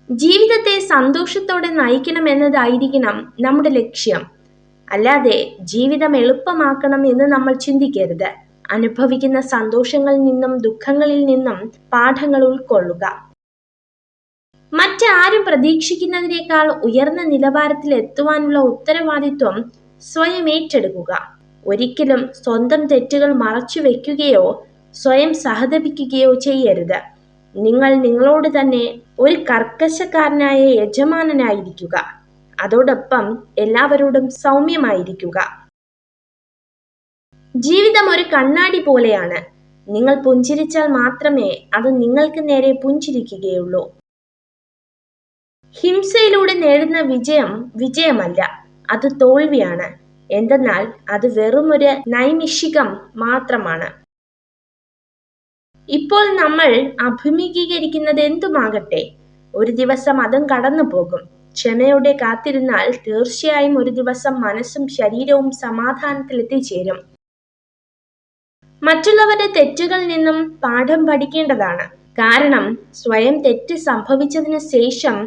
ജീവിതത്തെ സന്തോഷത്തോടെ നയിക്കണമെന്നതായിരിക്കണം നമ്മുടെ ലക്ഷ്യം. അല്ലാതെ ജീവിതം എളുപ്പമാക്കണം എന്ന് നമ്മൾ ചിന്തിക്കരുത്. അനുഭവിക്കുന്ന സന്തോഷങ്ങളിൽ നിന്നും ദുഃഖങ്ങളിൽ നിന്നും പാഠങ്ങൾ ഉൾക്കൊള്ളുക. മറ്റാരും പ്രതീക്ഷിക്കുന്നതിനേക്കാൾ ഉയർന്ന നിലവാരത്തിൽ എത്തുവാനുള്ള ഉത്തരവാദിത്വം സ്വയം ഏറ്റെടുക്കുക. ഒരിക്കലും സ്വന്തം തെറ്റുകൾ മറച്ചു വെക്കുകയോ സ്വയം സഹതപിക്കുകയോ ചെയ്യരുത്. നിങ്ങൾ നിങ്ങളോട് തന്നെ ഒരു കർക്കശക്കാരനായ യജമാനനായിരിക്കുക. അതോടൊപ്പം എല്ലാവരോടും സൗമ്യമായിരിക്കുക. ജീവിതം ഒരു കണ്ണാടി പോലെയാണ്. നിങ്ങൾ പുഞ്ചിരിച്ചാൽ മാത്രമേ അത് നിങ്ങൾക്ക് നേരെ പുഞ്ചിരിക്കുകയുള്ളൂ. ഹിംസയിലൂടെ നേടുന്ന വിജയം വിജയമല്ല, അത് തോൽവിയാണ്. എന്തെന്നാൽ അത് വെറുമൊരു നൈമിഷികം മാത്രമാണ്. ഇപ്പോൾ നമ്മൾ അഭിമുഖീകരിക്കുന്നത് എന്തുമാകട്ടെ, ഒരു ദിവസം അതും കടന്നു പോകും. ക്ഷമയോടെ കാത്തിരുന്നാൽ തീർച്ചയായും ഒരു ദിവസം മനസ്സും ശരീരവും സമാധാനത്തിൽ എത്തിച്ചേരും. മറ്റുള്ളവരുടെ തെറ്റുകളിൽ നിന്നും പാഠം പഠിക്കേണ്ടതാണ്. കാരണം സ്വയം തെറ്റ് സംഭവിച്ചതിന് ശേഷം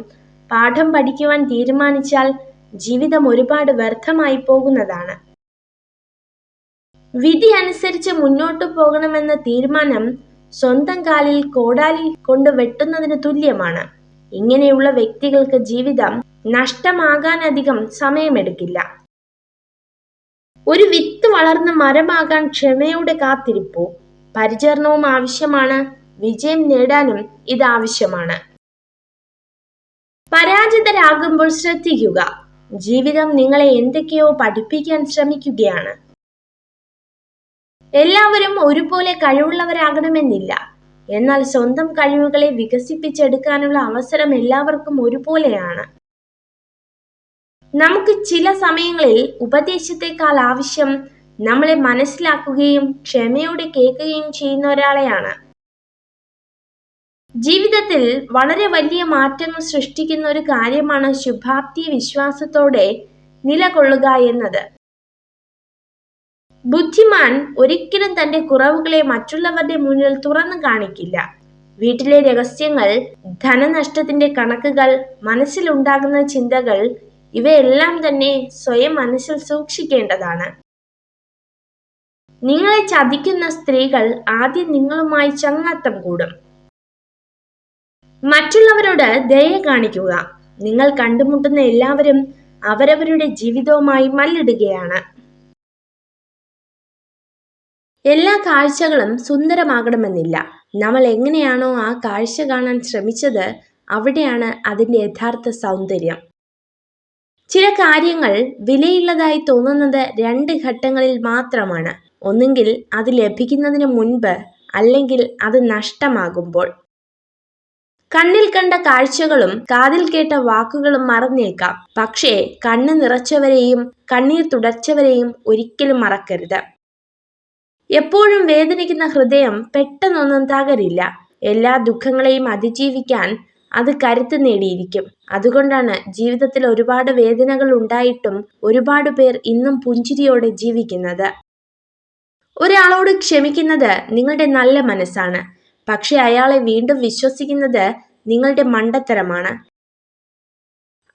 പാഠം പഠിക്കുവാൻ തീരുമാനിച്ചാൽ ജീവിതം ഒരുപാട് വ്യർത്ഥമായി പോകുന്നതാണ്. വിധി അനുസരിച്ച് മുന്നോട്ടു പോകണമെന്ന തീരുമാനം സ്വന്തം കാലിൽ കോടാലി കൊണ്ട് വെട്ടുന്നതിന് തുല്യമാണ്. ഇങ്ങനെയുള്ള വ്യക്തികൾക്ക് ജീവിതം നഷ്ടമാകാനധികം സമയമെടുക്കില്ല. ഒരു വിത്ത് വളർന്ന് മരമാകാൻ ക്ഷമയോടെ കാത്തിരിപ്പു, പരിചരണവും ആവശ്യമാണ്. വിജയം നേടാനും ഇത് ആവശ്യമാണ്. പരാജിതരാകുമ്പോൾ ശ്രദ്ധിക്കുക. ജീവിതം നിങ്ങളെ എന്തൊക്കെയോ പഠിപ്പിക്കാൻ ശ്രമിക്കുകയാണ്. എല്ലാവരും ഒരുപോലെ കഴിവുള്ളവരാകണമെന്നില്ല. എന്നാൽ സ്വന്തം കഴിവുകളെ വികസിപ്പിച്ചെടുക്കാനുള്ള അവസരം എല്ലാവർക്കും ഒരുപോലെയാണ്. നമുക്ക് ചില സമയങ്ങളിൽ ഉപദേശത്തെക്കാൾ ആവശ്യം നമ്മളെ മനസ്സിലാക്കുകയും ക്ഷമയോടെ കേൾക്കുകയും ചെയ്യുന്ന ഒരാളെയാണ്. ജീവിതത്തിൽ വളരെ വലിയ മാറ്റങ്ങൾ സൃഷ്ടിക്കുന്ന ഒരു കാര്യമാണ് ശുഭാപ്തി വിശ്വാസത്തോടെ നിലകൊള്ളുക എന്നത്. ബുദ്ധിമാൻ ഒരിക്കലും തന്റെ കുറവുകളെ മറ്റുള്ളവരുടെ മുന്നിൽ തുറന്നു കാണിക്കില്ല. വീട്ടിലെ രഹസ്യങ്ങൾ, ധനനഷ്ടത്തിന്റെ കണക്കുകൾ, മനസ്സിലുണ്ടാകുന്ന ചിന്തകൾ, ഇവയെല്ലാം തന്നെ സ്വയം മനസ്സിൽ സൂക്ഷിക്കേണ്ടതാണ്. നിങ്ങളെ ചതിക്കുന്ന സ്ത്രീകൾ ആദ്യം നിങ്ങളുമായി ചങ്ങാത്തം കൂടും. മറ്റുള്ളവരോട് ദയ കാണിക്കുക. നിങ്ങൾ കണ്ടുമുട്ടുന്ന എല്ലാവരും അവരവരുടെ ജീവിതവുമായി മല്ലിടുകയാണ്. എല്ലാ കാഴ്ചകളും സുന്ദരമാകണമെന്നില്ല. നമ്മൾ എങ്ങനെയാണോ ആ കാഴ്ച കാണാൻ ശ്രമിച്ചത്, അവിടെയാണ് അതിൻ്റെ യഥാർത്ഥ സൗന്ദര്യം. ചില കാര്യങ്ങൾ വിലയുള്ളതായി തോന്നുന്നത് 2 ഘട്ടങ്ങളിൽ മാത്രമാണ്. ഒന്നുകിൽ അത് ലഭിക്കുന്നതിന് മുൻപ്, അല്ലെങ്കിൽ അത് നഷ്ടമാകുമ്പോൾ. കണ്ണിൽ കണ്ട കാഴ്ചകളും കാതിൽ കേട്ട വാക്കുകളും മറന്നേക്കാം. പക്ഷേ കണ്ണ് നിറച്ചവരെയും കണ്ണീർ തുടച്ചവരെയും ഒരിക്കലും മറക്കരുത്. എപ്പോഴും വേദനിക്കുന്ന ഹൃദയം പെട്ടെന്നൊന്നും തകരില്ല. എല്ലാ ദുഃഖങ്ങളെയും അതിജീവിക്കാൻ അത് കരുത്ത് നേടിയിരിക്കും. അതുകൊണ്ടാണ് ജീവിതത്തിൽ ഒരുപാട് വേദനകൾ ഉണ്ടായിട്ടും ഒരുപാട് പേർ ഇന്നും പുഞ്ചിരിയോടെ ജീവിക്കുന്നത്. ഒരാളോട് ക്ഷമിക്കുന്നത് നിങ്ങളുടെ നല്ല മനസ്സാണ്. പക്ഷെ അയാളെ വീണ്ടും വിശ്വസിക്കുന്നത് നിങ്ങളുടെ മണ്ടത്തരമാണ്.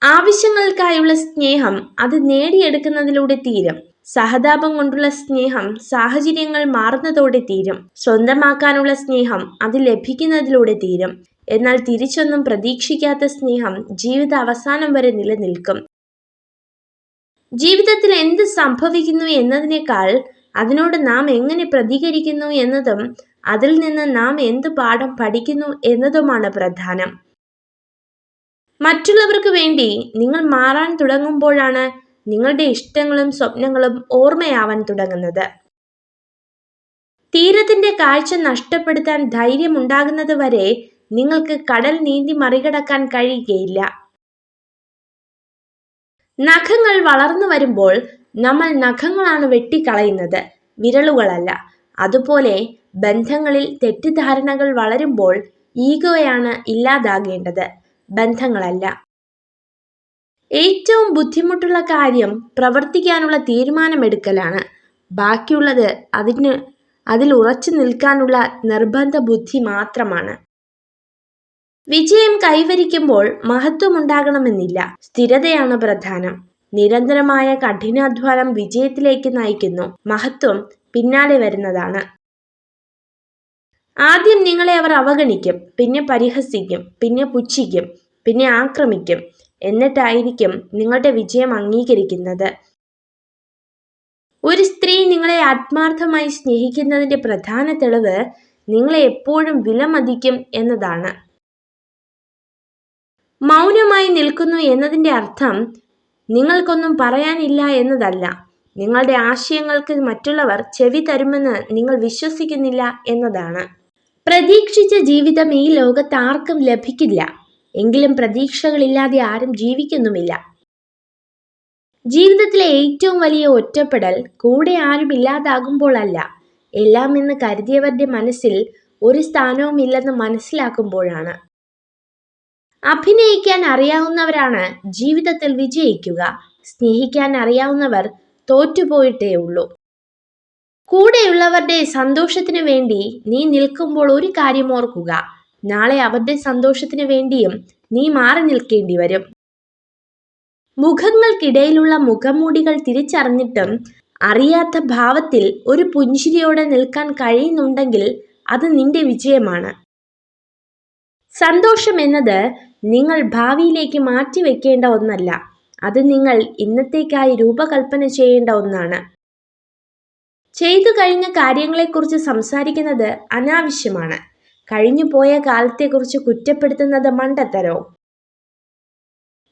ആവശ്യങ്ങൾക്കായുള്ള സ്നേഹം അത് നേടിയെടുക്കുന്നതിലൂടെ തീരും. സഹതാപം കൊണ്ടുള്ള സ്നേഹം സാഹചര്യങ്ങൾ മാറുന്നതോടെ തീരും. സ്വന്തമാക്കാനുള്ള സ്നേഹം അത് ലഭിക്കുന്നതിലൂടെ തീരും. എന്നാൽ തിരിച്ചൊന്നും പ്രതീക്ഷിക്കാത്ത സ്നേഹം ജീവിത അവസാനം വരെ നിലനിൽക്കും. ജീവിതത്തിൽ എന്ത് സംഭവിക്കുന്നു എന്നതിനേക്കാൾ അതിനോട് നാം എങ്ങനെ പ്രതികരിക്കുന്നു എന്നതും അതിൽ നിന്ന് നാം എന്ത് പാഠം പഠിക്കുന്നു എന്നതുമാണ് പ്രധാനം. മറ്റുള്ളവർക്ക് വേണ്ടി നിങ്ങൾ മാറാൻ തുടങ്ങുമ്പോഴാണ് നിങ്ങളുടെ ഇഷ്ടങ്ങളും സ്വപ്നങ്ങളും ഓർമ്മയാവാൻ തുടങ്ങുന്നത്. തീരത്തിന്റെ കാഴ്ച നഷ്ടപ്പെടുത്താൻ ധൈര്യമുണ്ടാകുന്നത് വരെ നിങ്ങൾക്ക് കടൽ നീന്തി മറികടക്കാൻ കഴിയുകയില്ല. നഖങ്ങൾ വളർന്നു വരുമ്പോൾ നമ്മൾ നഖങ്ങളാണ് വെട്ടിക്കളയുന്നത്, വിരലുകളല്ല. അതുപോലെ ബന്ധങ്ങളിൽ തെറ്റിദ്ധാരണകൾ വളരുമ്പോൾ ഈഗോയാണ് ഇല്ലാതാകേണ്ടത്, ബന്ധങ്ങളല്ല. ഏറ്റവും ബുദ്ധിമുട്ടുള്ള കാര്യം പ്രവർത്തിക്കാനുള്ള തീരുമാനമെടുക്കലാണ്. ബാക്കിയുള്ളത് അതിൽ ഉറച്ചു നിൽക്കാനുള്ള നിർബന്ധ ബുദ്ധി മാത്രമാണ്. വിജയം കൈവരിക്കുമ്പോൾ മഹത്വമുണ്ടാകണമെന്നില്ല. സ്ഥിരതയാണ് പ്രധാനം. നിരന്തരമായ കഠിനാധ്വാനം വിജയത്തിലേക്ക് നയിക്കുന്നു. മഹത്വം പിന്നാലെ വരുന്നതാണ്. ആദ്യം നിങ്ങളെ അവർ അവഗണിക്കും, പിന്നെ പരിഹസിക്കും, പിന്നെ പുച്ഛിക്കും, പിന്നെ ആക്രമിക്കും. എന്നിട്ടായിരിക്കും നിങ്ങളുടെ വിജയം അംഗീകരിക്കുന്നത്. ഒരു സ്ത്രീ നിങ്ങളെ ആത്മാർത്ഥമായി സ്നേഹിക്കുന്നതിന്റെ പ്രധാന തെളിവ് നിങ്ങളെ എപ്പോഴും വിലമതിക്കും എന്നതാണ്. മൗനമായി നിൽക്കുന്നു എന്നതിന്റെ അർത്ഥം നിങ്ങൾക്കൊന്നും പറയാനില്ല എന്നതല്ല. നിങ്ങളുടെ ആശയങ്ങൾക്ക് മറ്റുള്ളവർ ചെവി തരുമെന്ന് നിങ്ങൾ വിശ്വസിക്കുന്നില്ല എന്നതാണ്. പ്രതീക്ഷിച്ച ജീവിതം ഈ ലോകത്ത് ആർക്കും ലഭിക്കില്ല. എങ്കിലും പ്രതീക്ഷകളില്ലാതെ ആരും ജീവിക്കുന്നുമില്ല. ജീവിതത്തിലെ ഏറ്റവും വലിയ ഒറ്റപ്പെടൽ കൂടെ ആരും ഇല്ലാതാകുമ്പോഴല്ല, എല്ലാം എന്ന് കരുതിയവരുടെ മനസ്സിൽ ഒരു സ്ഥാനവും ഇല്ലെന്ന് മനസ്സിലാക്കുമ്പോഴാണ്. അഭിനയിക്കാൻ അറിയാവുന്നവരാണ് ജീവിതത്തിൽ വിജയിക്കുക. സ്നേഹിക്കാൻ അറിയാവുന്നവർ തോറ്റുപോയിട്ടേ ഉള്ളൂ. കൂടെയുള്ളവരുടെ സന്തോഷത്തിന് വേണ്ടി നീ നിൽക്കുമ്പോൾ ഒരു കാര്യം ഓർക്കുക, നാളെ അവരുടെ സന്തോഷത്തിന് വേണ്ടിയും നീ മാറി നിൽക്കേണ്ടി വരും. മുഖങ്ങൾക്കിടയിലുള്ള മുഖംമൂടികൾ തിരിച്ചറിഞ്ഞിട്ടും അറിയാത്ത ഭാവത്തിൽ ഒരു പുഞ്ചിരിയോടെ നിൽക്കാൻ കഴിയുന്നുണ്ടെങ്കിൽ അത് നിന്റെ വിജയമാണ്. സന്തോഷം എന്നത് നിങ്ങൾ ഭാവിയിലേക്ക് മാറ്റിവെക്കേണ്ട ഒന്നല്ല, അത് നിങ്ങൾ ഇന്നത്തേക്കായി രൂപകൽപ്പന ചെയ്യേണ്ട ഒന്നാണ്. ചെയ്തു കഴിഞ്ഞ കാര്യങ്ങളെക്കുറിച്ച് സംസാരിക്കുന്നത് അനാവശ്യമാണ്. കഴിഞ്ഞു പോയ കാലത്തെക്കുറിച്ച് കുറ്റപ്പെടുത്തുന്നത് മണ്ടത്തരവും.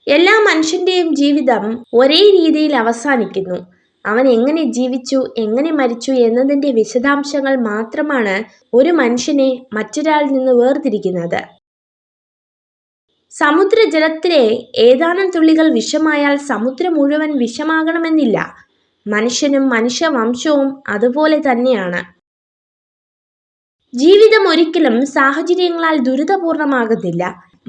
എല്ലാ മനുഷ്യന്റെയും ജീവിതം ഒരേ രീതിയിൽ അവസാനിക്കുന്നു. അവൻ എങ്ങനെ ജീവിച്ചു, എങ്ങനെ മരിച്ചു എന്നതിന്റെ വിശദാംശങ്ങൾ മാത്രമാണ് ഒരു മനുഷ്യനെ മറ്റൊരാളിൽ നിന്ന് വേർതിരിക്കുന്നത്. സമുദ്രജലത്തിലെ ഏതാനും തുള്ളികൾ വിഷമായാൽ സമുദ്രം മുഴുവൻ വിഷമാകണമെന്നില്ല. മനുഷ്യനും മനുഷ്യവംശവും അതുപോലെ തന്നെയാണ്. ജീവിതം ഒരിക്കലും സാഹചര്യങ്ങളാൽ ദുരിതപൂർണമാകുന്നില്ല.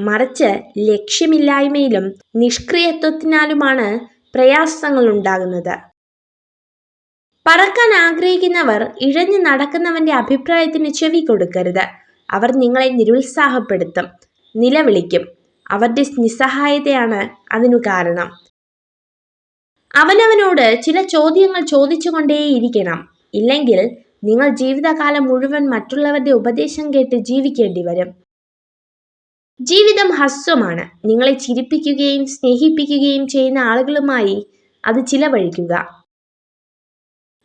മറിച്ച് ലക്ഷ്യമില്ലായ്മയിലും നിഷ്ക്രിയത്വത്തിനാലുമാണ് പ്രയാസങ്ങൾ ഉണ്ടാകുന്നത്. പറക്കാൻ ആഗ്രഹിക്കുന്നവർ ഇഴഞ്ഞു നടക്കുന്നവന്റെ അഭിപ്രായത്തിന് ചെവി കൊടുക്കരുത്. അവർ നിങ്ങളെ നിരുത്സാഹപ്പെടുത്തും, നിലവിളിക്കും. അവരുടെ നിസ്സഹായതയാണ് അതിനു കാരണം. അവനവനോട് ചില ചോദ്യങ്ങൾ ചോദിച്ചുകൊണ്ടേയിരിക്കണം. ഇല്ലെങ്കിൽ നിങ്ങൾ ജീവിതകാലം മുഴുവൻ മറ്റുള്ളവരുടെ ഉപദേശം കേട്ട് ജീവിക്കേണ്ടി വരും. ജീവിതം ഹ്രസ്വമാണ്. നിങ്ങളെ ചിരിപ്പിക്കുകയും സ്നേഹിപ്പിക്കുകയും ചെയ്യുന്ന ആളുകളുമായി അത് ചിലവഴിക്കുക.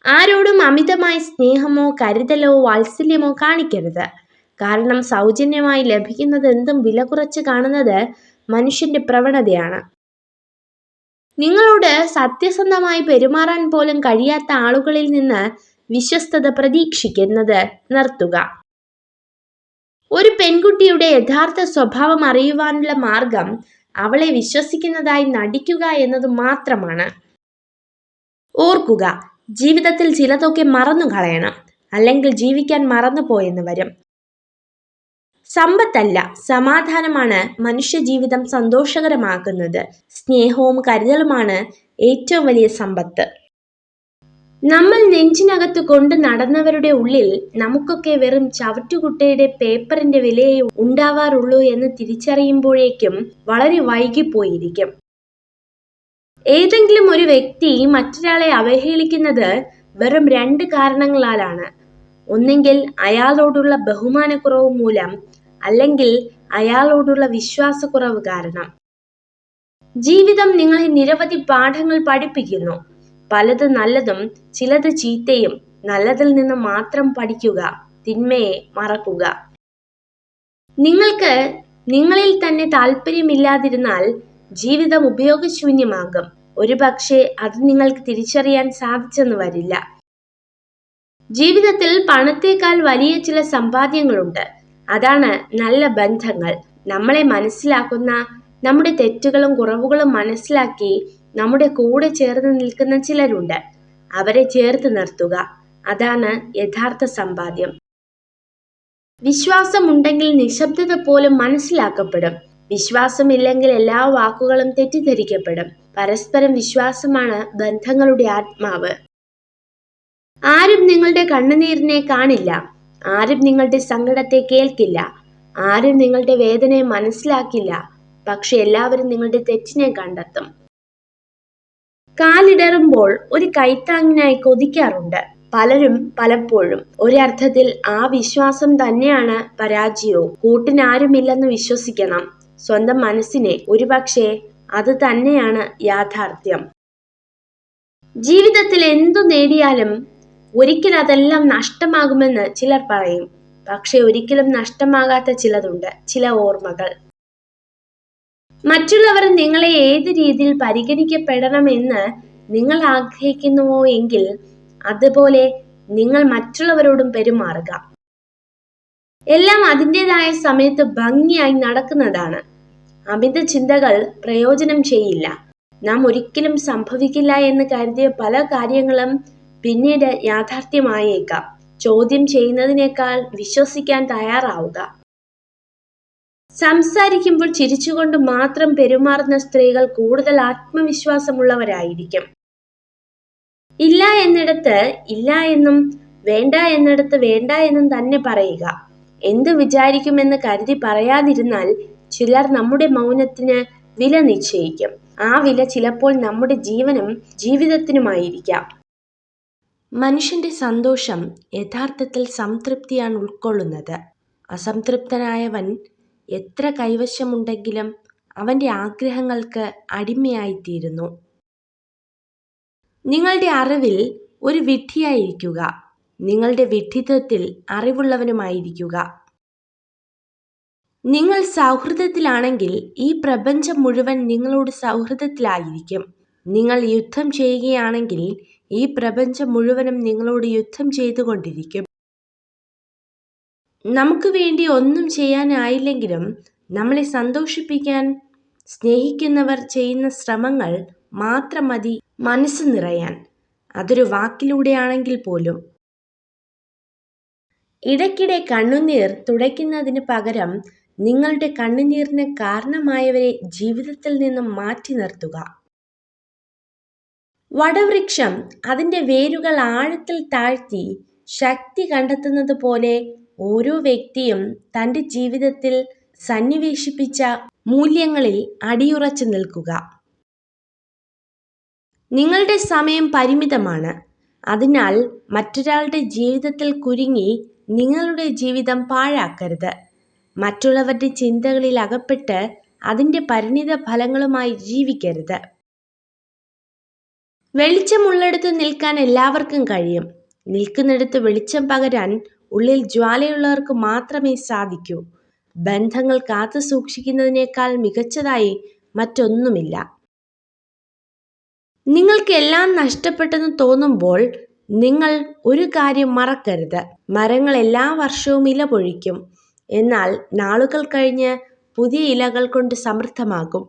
ആരോടും അമിതമായ സ്നേഹമോ കരുതലോ വാത്സല്യമോ കാണിക്കരുത്. കാരണം സൗജന്യമായി ലഭിക്കുന്നത് എന്തും വില കുറച്ച് കാണുന്നത് മനുഷ്യന്റെ പ്രവണതയാണ്. നിങ്ങളോട് സത്യസന്ധമായി പെരുമാറാൻ പോലും കഴിയാത്ത ആളുകളിൽ നിന്ന് വിശ്വസ്തത പ്രതീക്ഷിക്കുന്നത് നിർത്തുക. ഒരു പെൺകുട്ടിയുടെ യഥാർത്ഥ സ്വഭാവം അറിയുവാനുള്ള മാർഗം അവളെ വിശ്വസിക്കുന്നതായി നടിക്കുക എന്നത് മാത്രമാണ്. ഓർക്കുക, ജീവിതത്തിൽ ചിലതൊക്കെ മറന്നു കളയണം, അല്ലെങ്കിൽ ജീവിക്കാൻ മറന്നുപോയെന്ന് വരും. സമ്പത്തല്ല, സമാധാനമാണ് മനുഷ്യജീവിതം സന്തോഷകരമാക്കുന്നത്. സ്നേഹവും കരുതലുമാണ് ഏറ്റവും വലിയ സമ്പത്ത്. നമ്മൾ നെഞ്ചിനകത്ത് കൊണ്ട് നടന്നവരുടെ ഉള്ളിൽ നമുക്കൊക്കെ വെറും ചവറ്റുകുട്ടയുടെ പേപ്പറിന്റെ വിലയെ ഉണ്ടാവാറുള്ളൂ എന്ന് തിരിച്ചറിയുമ്പോഴേക്കും വളരെ വൈകിപ്പോയിരിക്കും. ഏതെങ്കിലും ഒരു വ്യക്തി മറ്റൊരാളെ അവഹേളിക്കുന്നത് വെറും 2 കാരണങ്ങളാലാണ്. ഒന്നെങ്കിൽ അയാളോടുള്ള ബഹുമാനക്കുറവ് മൂലം, അല്ലെങ്കിൽ അയാളോടുള്ള വിശ്വാസക്കുറവ് കാരണം. ജീവിതം നിങ്ങളെ നിരവധി പാഠങ്ങൾ പഠിപ്പിക്കുന്നു. പലത് നല്ലതും ചിലത് ചീത്തയും. നല്ലതിൽ നിന്ന് മാത്രം പഠിക്കുക, തിന്മയെ മറക്കുക. നിങ്ങൾക്ക് നിങ്ങളിൽ തന്നെ താല്പര്യമില്ലാതിരുന്നാൽ ജീവിതം ഉപയോഗശൂന്യമാകും. ഒരുപക്ഷെ അത് നിങ്ങൾക്ക് തിരിച്ചറിയാൻ സാധിച്ചെന്ന് വരില്ല. ജീവിതത്തിൽ പണത്തേക്കാൾ വലിയ ചില സമ്പാദ്യങ്ങളുണ്ട്. അതാണ് നല്ല ബന്ധങ്ങൾ. നമ്മളെ മനസ്സിലാക്കുന്ന, നമ്മുടെ തെറ്റുകളും കുറവുകളും മനസ്സിലാക്കി നമ്മുടെ കൂടെ ചേർന്ന് നിൽക്കുന്ന ചിലരുണ്ട്. അവരെ ചേർത്ത് നിർത്തുക. അതാണ് യഥാർത്ഥ സമ്പാദ്യം. വിശ്വാസമുണ്ടെങ്കിൽ നിശബ്ദത പോലും മനസ്സിലാക്കപ്പെടും. വിശ്വാസമില്ലെങ്കിൽ എല്ലാ വാക്കുകളും തെറ്റിദ്ധരിക്കപ്പെടും. പരസ്പരം വിശ്വാസമാണ് ബന്ധങ്ങളുടെ ആത്മാവ്. ആരും നിങ്ങളുടെ കണ്ണുനീരിനെ കാണില്ല. ആരും നിങ്ങളുടെ സങ്കടത്തെ കേൾക്കില്ല. ആരും നിങ്ങളുടെ വേദനയെ മനസ്സിലാക്കില്ല, പക്ഷെ എല്ലാവരും നിങ്ങളുടെ തെറ്റിനെ കണ്ടെത്തും. കാലിടറുമ്പോൾ ഒരു കൈത്താങ്ങിനായി കൊതിക്കാറുണ്ട് പലരും പലപ്പോഴും. ഒരർത്ഥത്തിൽ ആ വിശ്വാസം തന്നെയാണ് പരാജയവും. കൂട്ടിനാരുമില്ലെന്ന് വിശ്വസിക്കണം സ്വന്തം മനസ്സിനെ. ഒരുപക്ഷെ അത് തന്നെയാണ് യാഥാർത്ഥ്യം. ജീവിതത്തിൽ എന്തു നേടിയാലും ഒരിക്കൽ അതെല്ലാം നഷ്ടമാകുമെന്ന് ചിലർ പറയും. പക്ഷെ ഒരിക്കലും നഷ്ടമാകാത്ത ചിലതുണ്ട്, ചില ഓർമ്മകൾ. മറ്റുള്ളവർ നിങ്ങളെ ഏത് രീതിയിൽ പരിഗണിക്കപ്പെടണമെന്ന് നിങ്ങൾ ആഗ്രഹിക്കുന്നുവോ എങ്കിൽ അതുപോലെ നിങ്ങൾ മറ്റുള്ളവരോടും പെരുമാറുക. എല്ലാം അതിൻ്റെതായ സമയത്ത് ഭംഗിയായി നടക്കുന്നതാണ്. അമിത ചിന്തകൾ പ്രയോജനം ചെയ്യില്ല. നാം ഒരിക്കലും സംഭവിക്കില്ല എന്ന് കരുതിയ പല കാര്യങ്ങളും പിന്നീട് യാഥാർത്ഥ്യമായേക്കാം. ചോദ്യം ചെയ്യുന്നതിനേക്കാൾ വിശ്വസിക്കാൻ തയ്യാറാവുക. സംസാരിക്കുമ്പോൾ ചിരിച്ചുകൊണ്ട് മാത്രം പെരുമാറുന്ന സ്ത്രീകൾ കൂടുതൽ ആത്മവിശ്വാസമുള്ളവരായിരിക്കും. ഇല്ല എന്നിടത്ത് ഇല്ല എന്നും വേണ്ട എന്നിടത്ത് വേണ്ട എന്നും തന്നെ പറയുക. എന്തു വിചാരിക്കുമെന്ന് കരുതി പറയാതിരുന്നാൽ ചിലർ നമ്മുടെ മൗനത്തിന് വില നിശ്ചയിക്കും. ആ വില ചിലപ്പോൾ നമ്മുടെ ജീവനും ജീവിതത്തിനുമായിരിക്കാം. മനുഷ്യന്റെ സന്തോഷം യഥാർത്ഥത്തിൽ സംതൃപ്തിയാണ് ഉൾക്കൊള്ളുന്നത്. അസംതൃപ്തനായവൻ എത്ര കൈവശമുണ്ടെങ്കിലും അവന്റെ ആഗ്രഹങ്ങൾക്ക് അടിമയായിത്തീരുന്നു. നിങ്ങളുടെ അറിവിൽ ഒരു വിഡ്ഢിയായിരിക്കുക, നിങ്ങളുടെ വിഡ്ഢിത്വത്തിൽ അറിവുള്ളവനുമായിരിക്കുക. നിങ്ങൾ സൗഹൃദത്തിലാണെങ്കിൽ ഈ പ്രപഞ്ചം മുഴുവൻ നിങ്ങളോട് സൗഹൃദത്തിലായിരിക്കും. നിങ്ങൾ യുദ്ധം ചെയ്യുകയാണെങ്കിൽ ഈ പ്രപഞ്ചം മുഴുവനും നിങ്ങളോട് യുദ്ധം ചെയ്തുകൊണ്ടിരിക്കും. നമുക്ക് വേണ്ടി ഒന്നും ചെയ്യാനായില്ലെങ്കിലും നമ്മളെ സന്തോഷിപ്പിക്കാൻ സ്നേഹിക്കുന്നവർ ചെയ്യുന്ന ശ്രമങ്ങൾ മാത്രം മതി മനസ്സ് നിറയാൻ, അതൊരു വാക്കിലൂടെയാണെങ്കിൽ പോലും. ഇടയ്ക്കിടെ കണ്ണുനീർ തുടയ്ക്കുന്നതിന് പകരം നിങ്ങളുടെ കണ്ണുനീരിന് കാരണമായവരെ ജീവിതത്തിൽ നിന്നും മാറ്റി നിർത്തുക. വടവൃക്ഷം അതിൻ്റെ വേരുകൾ ആഴത്തിൽ താഴ്ത്തി ശക്തി കണ്ടെത്തുന്നത് പോലെ ഓരോ വ്യക്തിയും തൻ്റെ ജീവിതത്തിൽ സന്നിവേശിപ്പിച്ച മൂല്യങ്ങളിൽ അടിയുറച്ചു നിൽക്കുക. നിങ്ങളുടെ സമയം പരിമിതമാണ്. അതിനാൽ മറ്റൊരാളുടെ ജീവിതത്തിൽ കുരുങ്ങി നിങ്ങളുടെ ജീവിതം പാഴാക്കരുത്. മറ്റുള്ളവരുടെ ചിന്തകളിൽ അകപ്പെട്ട് അതിൻ്റെ പരിണിത ഫലങ്ങളുമായി ജീവിക്കരുത്. വെളിച്ചമുള്ളിടത്ത് നിൽക്കാൻ എല്ലാവർക്കും കഴിയും. നിൽക്കുന്നിടത്ത് വെളിച്ചം പകരാൻ ഉള്ളിൽ ജ്വാലയുള്ളവർക്ക് മാത്രമേ സാധിക്കൂ. ബന്ധങ്ങൾ കാത്തു സൂക്ഷിക്കുന്നതിനേക്കാൾ മികച്ചതായി മറ്റൊന്നുമില്ല. നിങ്ങൾക്ക് എല്ലാം നഷ്ടപ്പെട്ടെന്ന് തോന്നുമ്പോൾ നിങ്ങൾ ഒരു കാര്യം മറക്കരുത്. മരങ്ങൾ എല്ലാ വർഷവും ഇല പൊഴിക്കും, എന്നാൽ നാളുകൾ കഴിഞ്ഞ് പുതിയ ഇലകൾ കൊണ്ട് സമൃദ്ധമാകും.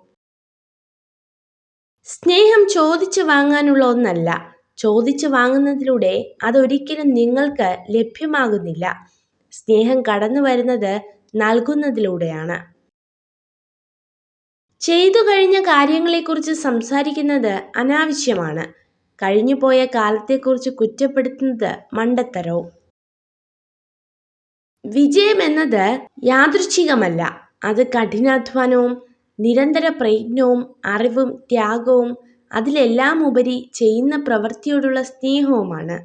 സ്നേഹം ചോദിച്ചു വാങ്ങാനുള്ള ഒന്നല്ല. ചോദിച്ചു വാങ്ങുന്നതിലൂടെ അതൊരിക്കലും നിങ്ങൾക്ക് ലഭ്യമാകുന്നില്ല. സ്നേഹം കടന്നു വരുന്നത് നൽകുന്നതിലൂടെയാണ്. ചെയ്തു കഴിഞ്ഞ കാര്യങ്ങളെക്കുറിച്ച് സംസാരിക്കുന്നത് അനാവശ്യമാണ്. കഴിഞ്ഞുപോയ കാലത്തെക്കുറിച്ച് കുറ്റപ്പെടുത്തുന്നത് മണ്ടത്തരവും. വിജയം എന്നത് യാദൃച്ഛികമല്ല. അത് കഠിനാധ്വാനവും നിരന്തര പ്രയത്നവും അറിവും ത്യാഗവും അതിലെല്ലാം ഉപരി ചെയ്യുന്ന പ്രവൃത്തിയോടുള്ള സ്നേഹവുമാണ്.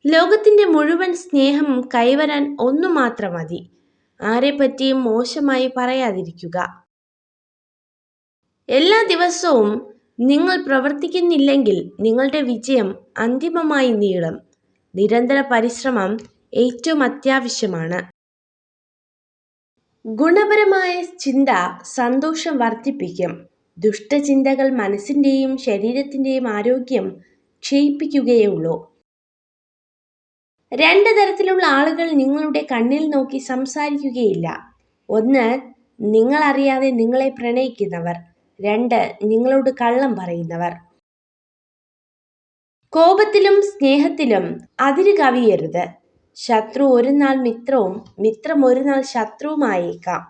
ലോകത്തിൻ്റെ മുഴുവൻ സ്നേഹം കൈവരാൻ ഒന്നു മാത്രം മതി: ആരെപ്പറ്റിയും മോശമായി പറയാതിരിക്കുക. എല്ലാ ദിവസവും നിങ്ങൾ പ്രവർത്തിക്കുന്നില്ലെങ്കിൽ നിങ്ങളുടെ വിജയം അന്തിമമായി നീളും. നിരന്തര പരിശ്രമം ഏറ്റവും അത്യാവശ്യമാണ്. ഗുണപരമായ ചിന്ത സന്തോഷം വർദ്ധിപ്പിക്കും. ദുഷ്ടചിന്തകൾ മനസ്സിൻ്റെയും ശരീരത്തിൻ്റെയും ആരോഗ്യം ക്ഷയിപ്പിക്കുകയുള്ളൂ. രണ്ട് തരത്തിലുള്ള ആളുകൾ നിങ്ങളുടെ കണ്ണിൽ നോക്കി സംസാരിക്കുകയില്ല. ഒന്ന്, നിങ്ങളറിയാതെ നിങ്ങളെ പ്രണയിക്കുന്നവർ. രണ്ട്, നിങ്ങളോട് കള്ളം പറയുന്നവർ. കോപത്തിലും സ്നേഹത്തിലും അതിര് കവിയരുത്. ശത്രു ഒരു നാൾ മിത്രവും മിത്രം ഒരു നാൾ ശത്രുവുമായേക്കാം.